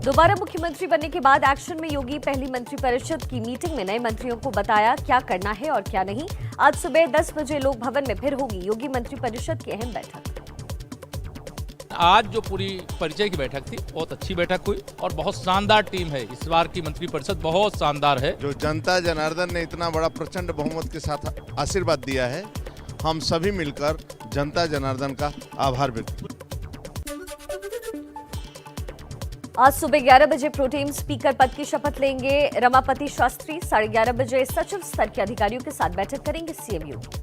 दोबारा मुख्यमंत्री बनने के बाद एक्शन में योगी पहली मंत्रिपरिषद की मीटिंग में नए मंत्रियों को बताया क्या करना है और क्या नहीं। आज सुबह 10 बजे लोक भवन में फिर होगी योगी मंत्रिपरिषद की अहम बैठक। आज जो पूरी परिचय की बैठक थी बहुत अच्छी बैठक हुई और बहुत शानदार टीम है। इस बार की मंत्रिपरिषद बहुत शानदार है। जो जनता जनार्दन ने इतना बड़ा प्रचंड बहुमत के साथ आशीर्वाद दिया है, हम सभी मिलकर जनता जनार्दन का आभार व्यक्त। आज सुबह 11 बजे प्रोटेम स्पीकर पद की शपथ लेंगे रमापति शास्त्री। 11:30 बजे सचिव स्तर के अधिकारियों के साथ बैठक करेंगे सीएम योगी।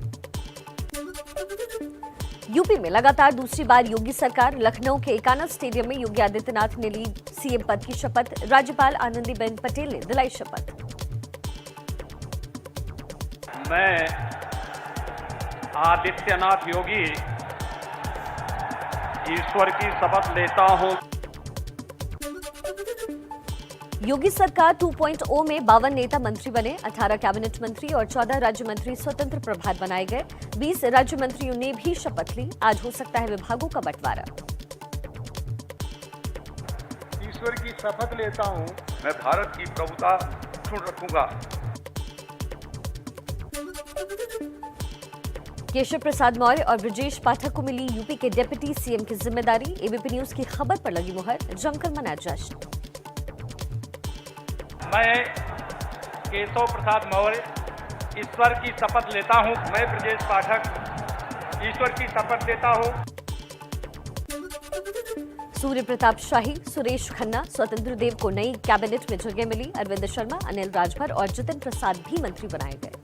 यूपी में लगातार दूसरी बार योगी सरकार। लखनऊ के एकाना स्टेडियम में योगी आदित्यनाथ ने ली सीएम पद की शपथ। राज्यपाल आनंदीबेन पटेल ने दिलाई शपथ। मैं आदित्यनाथ योगी ईश्वर की शपथ लेता हूं। योगी सरकार 2.0 में 52 नेता मंत्री बने। 18 कैबिनेट मंत्री और 14 राज्य मंत्री स्वतंत्र प्रभार बनाए गए। 20 राज्य मंत्रियों ने भी शपथ ली। आज हो सकता है विभागों का बंटवारा। ईश्वर की शपथ लेता हूं। मैं भारत की प्रभुता अक्षुण्ण रखूंगा। केशव प्रसाद मौर्य और ब्रजेश पाठक को मिली यूपी के डिप्टी सीएम की जिम्मेदारी। एबीपी न्यूज की खबर पर लगी मुहर। जमकर मना जश्न। मैं केशव प्रसाद मौर्य ईश्वर की शपथ लेता हूं। मैं ब्रजेश पाठक ईश्वर की शपथ लेता हूं। सूर्य प्रताप शाही, सुरेश खन्ना, स्वतंत्र देव को नई कैबिनेट में जगह मिली। अरविंद शर्मा, अनिल राजभर और जितिन प्रसाद भी मंत्री बनाए गए।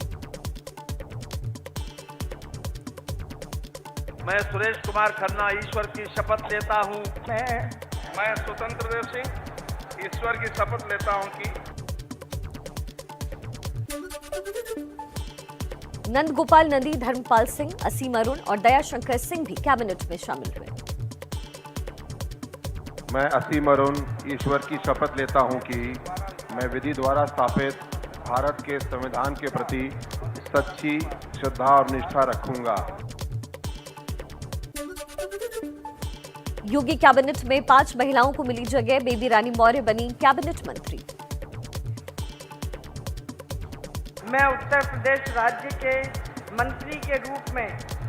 मैं सुरेश कुमार खन्ना ईश्वर की शपथ लेता हूं। मैं स्वतंत्र देव सिंह ईश्वर की शपथ लेता हूं कि नंद गोपाल नंदी, धर्मपाल सिंह, असीम अरुण और दया शंकर सिंह भी कैबिनेट में शामिल हुए। मैं असीम अरुण ईश्वर की शपथ लेता हूं कि मैं विधि द्वारा स्थापित भारत के संविधान के प्रति सच्ची श्रद्धा और निष्ठा रखूंगा। योगी कैबिनेट में 5 महिलाओं को मिली जगह। बेबी रानी मौर्य बनी कैबिनेट मंत्री। मैं उत्तर प्रदेश राज्य के मंत्री के रूप में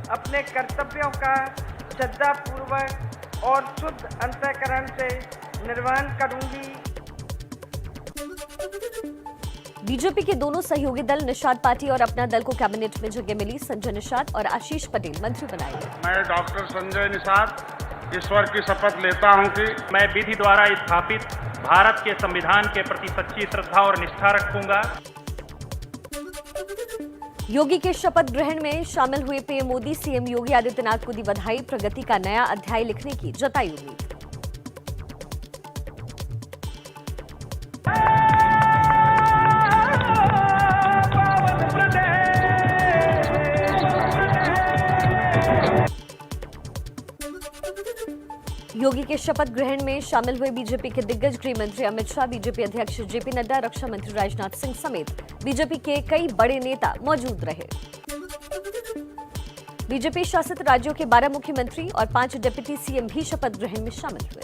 अपने कर्तव्यों का श्रद्धापूर्वक और शुद्ध अंतःकरण से निर्वहन करूंगी। बीजेपी के दोनों सहयोगी दल निषाद पार्टी और अपना दल को कैबिनेट में जगह मिली। संजय निषाद और आशीष पटेल मंत्री बनाए गए। मैं डॉक्टर संजय निषाद ईश्वर की शपथ लेता हूं कि मैं विधि द्वारा स्थापित भारत के संविधान के प्रति सच्ची श्रद्धा और निष्ठा रखूंगा। योगी के शपथ ग्रहण में शामिल हुए पीएम मोदी। सीएम योगी आदित्यनाथ को दी बधाई। प्रगति का नया अध्याय लिखने की जताई उम्मीद। योगी के शपथ ग्रहण में शामिल हुए बीजेपी के दिग्गज गृह मंत्री अमित शाह, बीजेपी अध्यक्ष जेपी नड्डा, रक्षा मंत्री राजनाथ सिंह समेत बीजेपी के कई बड़े नेता मौजूद रहे। बीजेपी शासित राज्यों के 12 मुख्यमंत्री और 5 डिप्टी सीएम भी शपथ ग्रहण में शामिल हुए।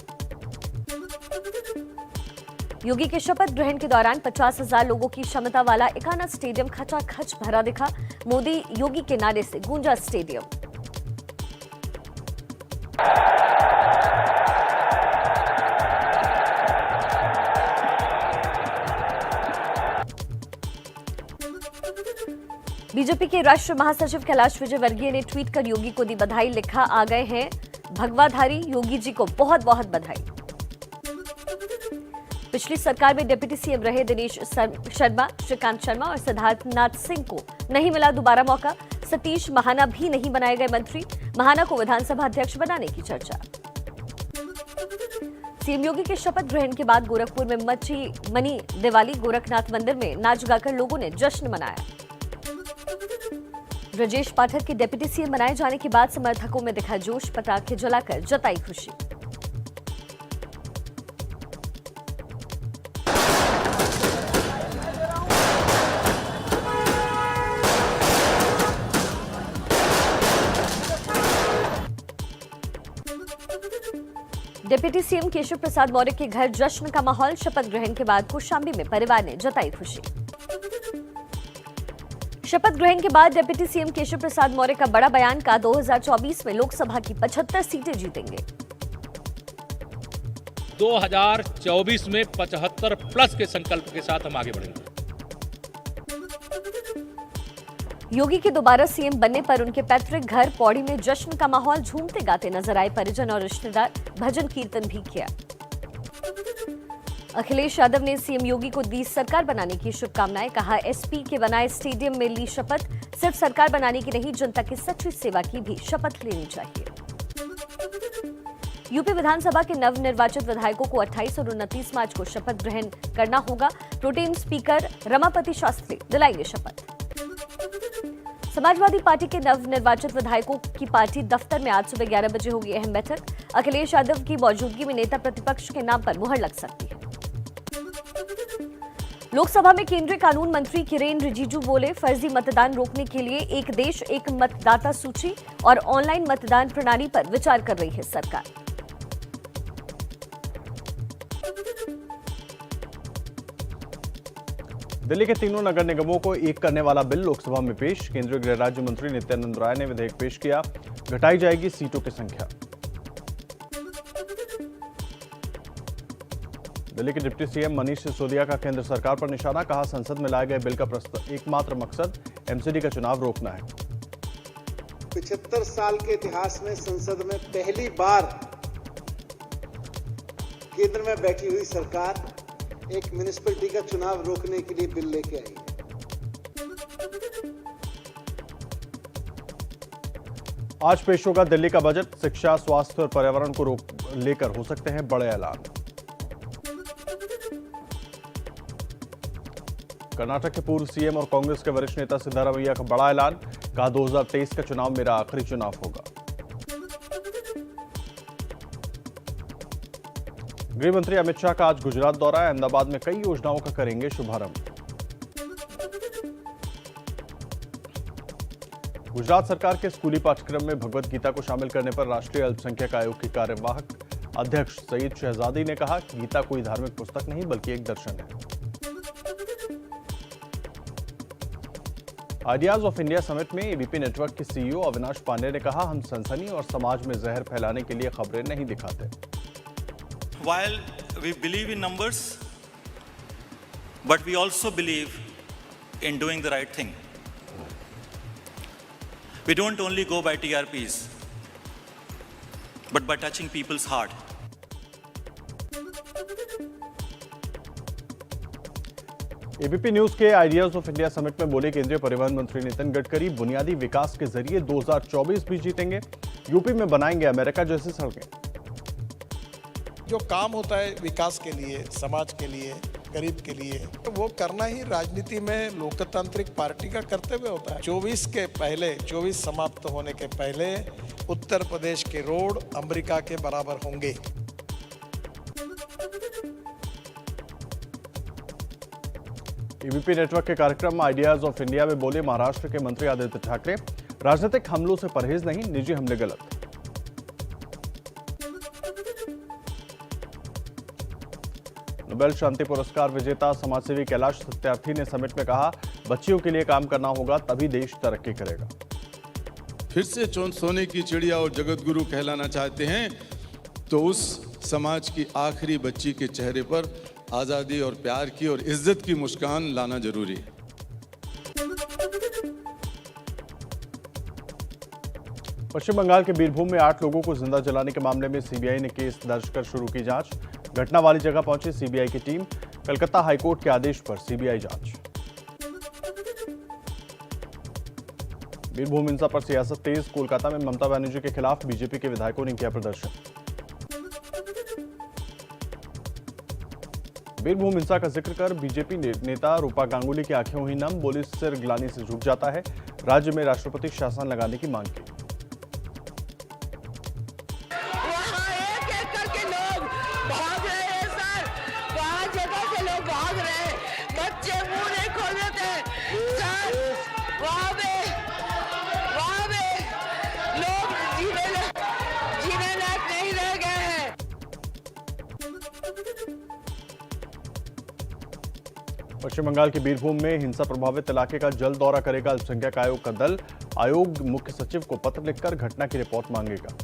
योगी के शपथ ग्रहण के दौरान 50,000 लोगों की क्षमता वाला एकाना स्टेडियम खचाखच भरा दिखा। मोदी योगी के नारे से गूंजा स्टेडियम। बीजेपी के राष्ट्रीय महासचिव कैलाश विजयवर्गीय ने ट्वीट कर योगी को दी बधाई। लिखा, आ गए हैं भगवाधारी, योगी जी को बहुत बहुत बधाई। पिछली सरकार में डिप्टी सीएम रहे दिनेश शर्मा, श्रीकांत शर्मा और सिद्धार्थनाथ सिंह को नहीं मिला दोबारा मौका। सतीश महाना भी नहीं बनाए गए मंत्री। महाना को विधानसभा अध्यक्ष बनाने की चर्चा। सीएम योगी के शपथ ग्रहण के बाद गोरखपुर में मची मनी दिवाली। गोरखनाथ मंदिर में नाच गाकर लोगों ने जश्न मनाया। ब्रजेश पाठक के डिप्टी सीएम बनाए जाने के बाद समर्थकों में दिखा जोश। पटाखे जलाकर जताई खुशी। डिप्टी सीएम केशव प्रसाद मौर्य के घर जश्न का माहौल। शपथ ग्रहण के बाद कौशाम्बी में परिवार ने जताई खुशी। शपथ ग्रहण के बाद डिप्टी सीएम केशव प्रसाद मौर्य का बड़ा बयान का 2024 में लोकसभा की 75 सीटें जीतेंगे। 2024 में 75 प्लस के संकल्प के साथ हम आगे बढ़ेंगे। योगी के दोबारा सीएम बनने पर उनके पैतृक घर पौड़ी में जश्न का माहौल। झूमते गाते नजर आए परिजन और रिश्तेदार। भजन कीर्तन भी किया। अखिलेश यादव ने सीएम योगी को दी सरकार बनाने की शुभकामनाएं। कहा, एसपी के बनाए स्टेडियम में ली शपथ। सिर्फ सरकार बनाने की नहीं, जनता की सच्ची सेवा की भी शपथ लेनी चाहिए। यूपी विधानसभा के नवनिर्वाचित विधायकों को 28 और 29 मार्च को शपथ ग्रहण करना होगा। प्रोटेम स्पीकर रमापति शास्त्री दिलाएंगे शपथ। समाजवादी पार्टी के नवनिर्वाचित विधायकों की पार्टी दफ्तर में आज सुबह 11 बजे होगी अहम बैठक। अखिलेश यादव की मौजूदगी में नेता प्रतिपक्ष के नाम पर मुहर लग सकती है। लोकसभा में केंद्रीय कानून मंत्री किरेन रिजिजू बोले, फर्जी मतदान रोकने के लिए एक देश एक मतदाता सूची और ऑनलाइन मतदान प्रणाली पर विचार कर रही है सरकार। दिल्ली के तीनों नगर निगमों को एक करने वाला बिल लोकसभा में पेश। केंद्रीय गृह राज्य मंत्री नित्यानंद राय ने विधेयक पेश किया। घटाई जाएगी सीटों की संख्या। दिल्ली के डिप्टी सीएम मनीष सिसोदिया का केंद्र सरकार पर निशाना। कहा, संसद में लाए गए बिल का एकमात्र मकसद एमसीडी का चुनाव रोकना है। 75 साल के इतिहास में संसद में पहली बार केंद्र में बैठी हुई सरकार एक म्युनिसिपैलिटी का चुनाव रोकने के लिए बिल लेके आई है। आज पेश होगा दिल्ली का बजट। शिक्षा, स्वास्थ्य और पर्यावरण को लेकर हो सकते हैं बड़े ऐलान। कर्नाटक के पूर्व सीएम और कांग्रेस के वरिष्ठ नेता सिद्धारमैया का बड़ा ऐलान। कहा, 2023 का चुनाव मेरा आखिरी चुनाव होगा। गृह मंत्री अमित शाह का आज गुजरात दौरा है। अहमदाबाद में कई योजनाओं का करेंगे शुभारंभ। गुजरात सरकार के स्कूली पाठ्यक्रम में भगवत गीता को शामिल करने पर राष्ट्रीय अल्पसंख्यक आयोग की कार्यवाहक अध्यक्ष सईद शहजादी ने कहा, गीता कोई धार्मिक पुस्तक नहीं बल्कि एक दर्शन है। आइडियाज ऑफ इंडिया समिट में एबीपी नेटवर्क के सीईओ अविनाश पांडे ने कहा, हम सनसनी और समाज में जहर फैलाने के लिए खबरें नहीं दिखाते। While we believe in numbers, but we also believe in doing the right thing. We don't only go by TRPs, but by touching people's heart. ABP news के आइडियाज ऑफ इंडिया समिट में बोले केंद्रीय परिवहन मंत्री नितिन गडकरी, बुनियादी विकास के जरिए 2024 भी जीतेंगे। यूपी में बनाएंगे अमेरिका जैसी सड़कें। जो काम होता है विकास के लिए, समाज के लिए, गरीब के लिए, तो वो करना ही राजनीति में लोकतांत्रिक पार्टी का कर्तव्य होता है। 24 समाप्त होने के पहले उत्तर प्रदेश के रोड अमेरिका के बराबर होंगे। एबीपी नेटवर्क के कार्यक्रम आइडियाज ऑफ इंडिया में बोले महाराष्ट्र के मंत्री आदित्य ठाकरे, राजनीतिक हमलों से परहेज नहीं, निजी हमले गलत। नोबेल शांति पुरस्कार विजेता समाजसेवी कैलाश सत्यार्थी ने समिट में कहा, बच्चियों के लिए काम करना होगा तभी देश तरक्की करेगा। फिर से सोने की चिड़िया और जगत गुरु कहलाना चाहते हैं तो उस समाज की आखिरी बच्ची के चेहरे पर आजादी और प्यार की और इज्जत की मुस्कान लाना जरूरी है। पश्चिम बंगाल के बीरभूम में 8 लोगों को जिंदा जलाने के मामले में सीबीआई ने केस दर्ज कर शुरू की जांच। घटना वाली जगह पहुंची सीबीआई की टीम। कलकत्ता हाईकोर्ट के आदेश पर सीबीआई जांच। बीरभूम हिंसा पर सियासत तेज। कोलकाता में ममता बनर्जी के खिलाफ बीजेपी के विधायकों ने किया प्रदर्शन। बीरभूम हिंसा का जिक्र कर बीजेपी नेता रूपा गांगुली की आंखें हुई नम। बोली, सिर गिलानी से झुक जाता है। राज्य में राष्ट्रपति शासन लगाने की मांग की। पश्चिम बंगाल के बीरभूम में हिंसा प्रभावित इलाके का जल्द दौरा करेगा अल्पसंख्यक आयोग का दल। आयोग मुख्य सचिव को पत्र लिखकर घटना की रिपोर्ट मांगेगा।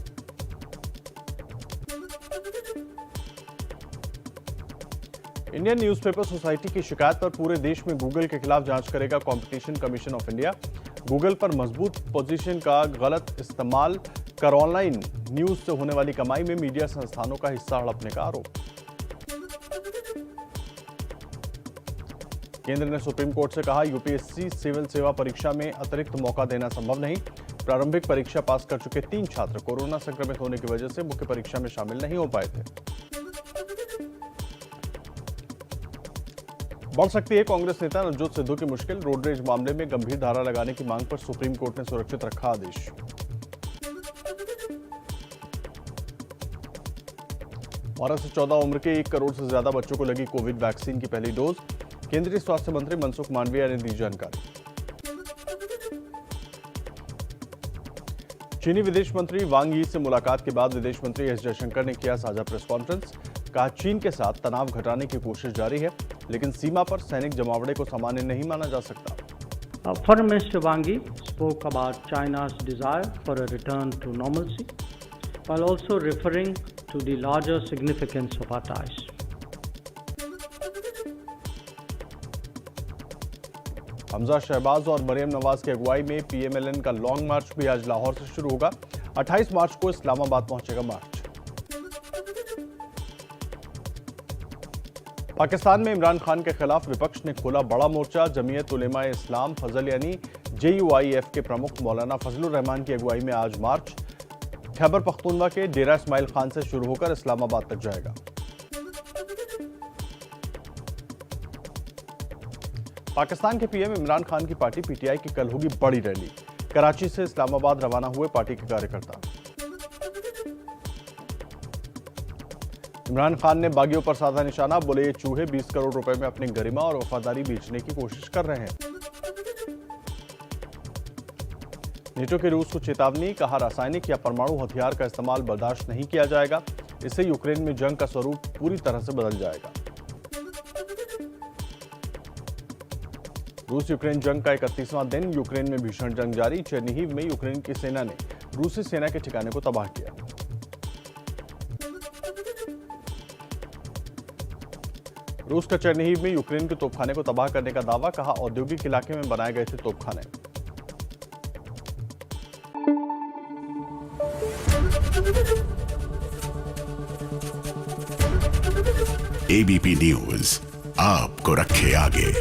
इंडियन न्यूज़पेपर सोसाइटी की शिकायत पर पूरे देश में गूगल के खिलाफ जांच करेगा competition commission of India. Google पर मजबूत पोजीशन का गलत इस्तेमाल कर ऑनलाइन न्यूज से होने वाली कमाई में मीडिया संस्थानों का हिस्सा हड़पने का आरोप। केंद्र ने सुप्रीम कोर्ट से कहा, यूपीएससी सिविल सेवा परीक्षा में अतिरिक्त मौका देना संभव नहीं। प्रारंभिक परीक्षा पास कर चुके 3 छात्र कोरोना संक्रमित होने की वजह से मुख्य परीक्षा में शामिल नहीं हो पाए थे। बढ़ सकती है कांग्रेस नेता नवजोत सिद्धू की मुश्किल। रोडरेज मामले में गंभीर धारा लगाने की मांग पर सुप्रीम कोर्ट ने सुरक्षित रखा आदेश। 12 से 14 उम्र के 1 करोड़ से ज्यादा बच्चों को लगी कोविड वैक्सीन की पहली डोज। केंद्रीय स्वास्थ्य मंत्री मनसुख मांडविया ने दी जानकारी। चीनी विदेश मंत्री वांग यी से मुलाकात के बाद विदेश मंत्री एस जयशंकर ने किया साझा प्रेस कॉन्फ्रेंस। कहा, चीन के साथ तनाव घटाने की कोशिश जारी है, लेकिन सीमा पर सैनिक जमावड़े को सामान्य नहीं माना जा सकता। Foreign Minister Wang Yi spoke about China's desire for a return to normalcy, while also referring to the larger significance of our ties. Hamza Shahbaz और मरियम नवाज की अगुवाई में पीएमएलएन का लॉन्ग मार्च भी आज लाहौर से शुरू होगा। 28 मार्च को इस्लामाबाद पहुंचेगा मार्च। पाकिस्तान में इमरान खान के खिलाफ विपक्ष ने खोला बड़ा मोर्चा। जमीयत उलेमाए इस्लाम फजल यानी JUIF के प्रमुख मौलाना फजलुर रहमान की अगुवाई में आज मार्च खैबर पख्तूनवा के डेरा इस्माइल खान से शुरू होकर इस्लामाबाद तक जाएगा। पाकिस्तान के पीएम इमरान खान की पार्टी पीटीआई की कल होगी बड़ी रैली। कराची से इस्लामाबाद रवाना हुए पार्टी के कार्यकर्ता। इमरान खान ने बागियों पर साधा निशाना। बोले, ये चूहे 20 करोड़ रुपए में अपनी गरिमा और वफादारी बेचने की कोशिश कर रहे हैं। नेटो के रूस को चेतावनी। कहा, रासायनिक या परमाणु हथियार का इस्तेमाल बर्दाश्त नहीं किया जाएगा। इससे यूक्रेन में जंग का स्वरूप पूरी तरह से बदल जाएगा। रूस यूक्रेन जंग का 31वां दिन। यूक्रेन में भीषण जंग जारी। चेर्निहिव में यूक्रेन की सेना ने रूसी सेना के ठिकाने को तबाह किया। रूस का चेर्निहिव में यूक्रेन के तोपखाने को तबाह करने का दावा। कहा, औद्योगिक इलाके में बनाए गए थे तोपखाने। ABP न्यूज आपको रखे आगे।